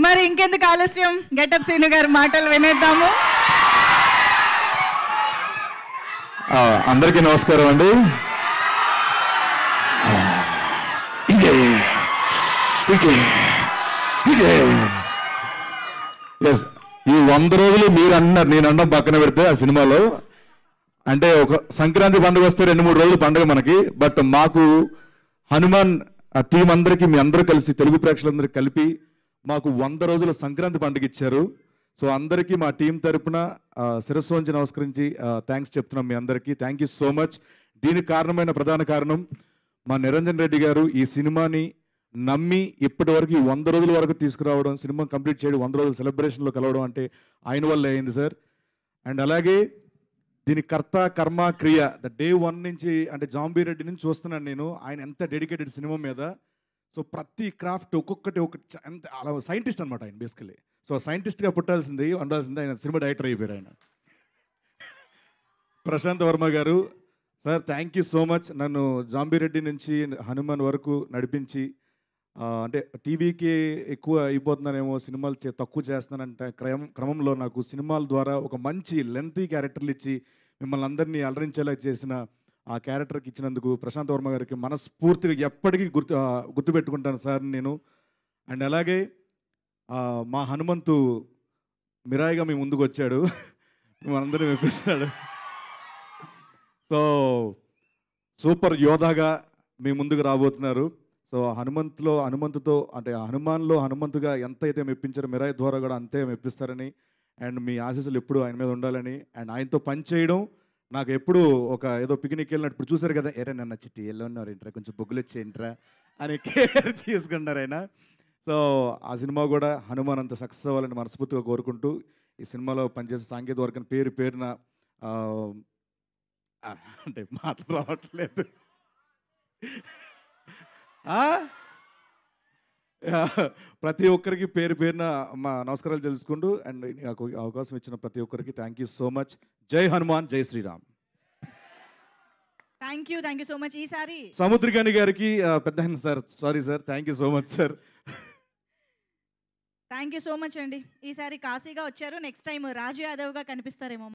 మరి ఇంకెందుకు ఆలస్యం, గెటప్ సీను గారి మాటలు వినేద్దాము. అందరికీ నమస్కారం అండి. ఎస్, ఈ 100 రోజులు మీరు అన్నారు, నేను అన్నం పక్కన పెడితే ఆ సినిమాలో అంటే ఒక సంక్రాంతి పండుగ వస్తే 2-3 రోజులు పండుగ మనకి. బట్ మాకు హనుమాన్ ఆ టీం అందరికీ, మీ అందరూ కలిసి, తెలుగు ప్రేక్షకులందరికీ కలిపి మాకు 100 రోజుల సంక్రాంతి పండుగ ఇచ్చారు. సో అందరికీ మా టీం తరపున శిరస్సు వంచి నమస్కరించి థ్యాంక్స్ చెప్తున్నాం మీ అందరికీ. Thank you so much. దీనికి కారణమైన ప్రధాన కారణం మా నిరంజన్ రెడ్డి గారు ఈ సినిమాని నమ్మి ఇప్పటి వరకు 100 రోజుల వరకు తీసుకురావడం, సినిమా కంప్లీట్ చేయడం, 100 రోజుల సెలబ్రేషన్లో కలవడం అంటే ఆయన వల్లే అయింది సార్. అండ్ అలాగే దీని కర్త కర్మ క్రియ డే 1 నుంచి, అంటే జాంబీ రెడ్డి నుంచి చూస్తున్నాను నేను, ఆయన ఎంత డెడికేటెడ్ సినిమా మీద. సో ప్రతి క్రాఫ్ట్ ఒక్కొక్కటి ఎంత అలా సైంటిస్ట్ అనమాట ఆయన బేసికలీ. సో సైంటిస్ట్గా పుట్టాల్సింది, ఉండాల్సింది, ఆయన సినిమా డైరెక్టర్ అయిపోయారు ఆయన. ప్రశాంత్ వర్మ గారు sir, thank you so much. నన్ను జాంబీ రెడ్డి నుంచి హనుమాన్ వరకు నడిపించి, అంటే టీవీకి ఎక్కువ అయిపోతున్నానేమో, సినిమాలు తక్కువ చేస్తున్నానంటే క్రమంలో నాకు సినిమాల ద్వారా ఒక మంచి లెంతీ క్యారెక్టర్లు ఇచ్చి మిమ్మల్ని అందరినీ అలరించేలా చేసిన ఆ క్యారెక్టర్కి ఇచ్చినందుకు ప్రశాంత్ వర్మ గారికి మనస్ఫూర్తిగా ఎప్పటికీ గుర్తుపెట్టుకుంటాను సార్ నేను. అండ్ అలాగే మా హనుమంతు మిరాయిగా మీ ముందుకు వచ్చాడు, మిమ్మల్ని మెప్పిస్తాడు. సో సూపర్ యోధాగా మీ ముందుకు రాబోతున్నారు. సో హనుమంతుతో అంటే హనుమాన్లో హనుమంతుగా ఎంత అయితే మెప్పించారో మిరాయి ద్వారా కూడా అంతే మెప్పిస్తారని, అండ్ మీ ఆశీస్సులు ఎప్పుడు ఆయన మీద ఉండాలని, అండ్ ఆయనతో పని చేయడం నాకు ఎప్పుడు ఒక ఏదో పిక్నిక్ వెళ్ళినట్టు. ఇప్పుడు చూసారు కదా, ఎరే నన్న చిట్టి ఎలా ఉన్నారు ఏంట్రా, కొంచెం బొగ్గులు వచ్చేయంట్రా అని కేర్ తీసుకున్నారు ఆయన. సో ఆ సినిమా కూడా హనుమాన్ అంత సక్సెస్ అవ్వాలని మనస్ఫూర్తిగా కోరుకుంటూ, ఈ సినిమాలో పనిచేసే సాంకేతిక వర్గం పేరున అంటే మాటలు రావట్లేదు, ప్రతి ఒక్కరికి పేరున మా నమస్కారాలు తెలుసుకుంటూ, అండ్ నాకు అవకాశం ఇచ్చిన ప్రతి ఒక్కరికి thank you so much. Jai Hanuman, Jai Shriram. Thank you so much. ఈసారి సముద్రకాని గారికి పెద్ద sir, sorry sir, thank you so much sir. Thank you so much అండి. ఈసారి కాశీగా వచ్చారు, నెక్స్ట్ టైం రాజు యాదవ్గా కనిపిస్తారేమో.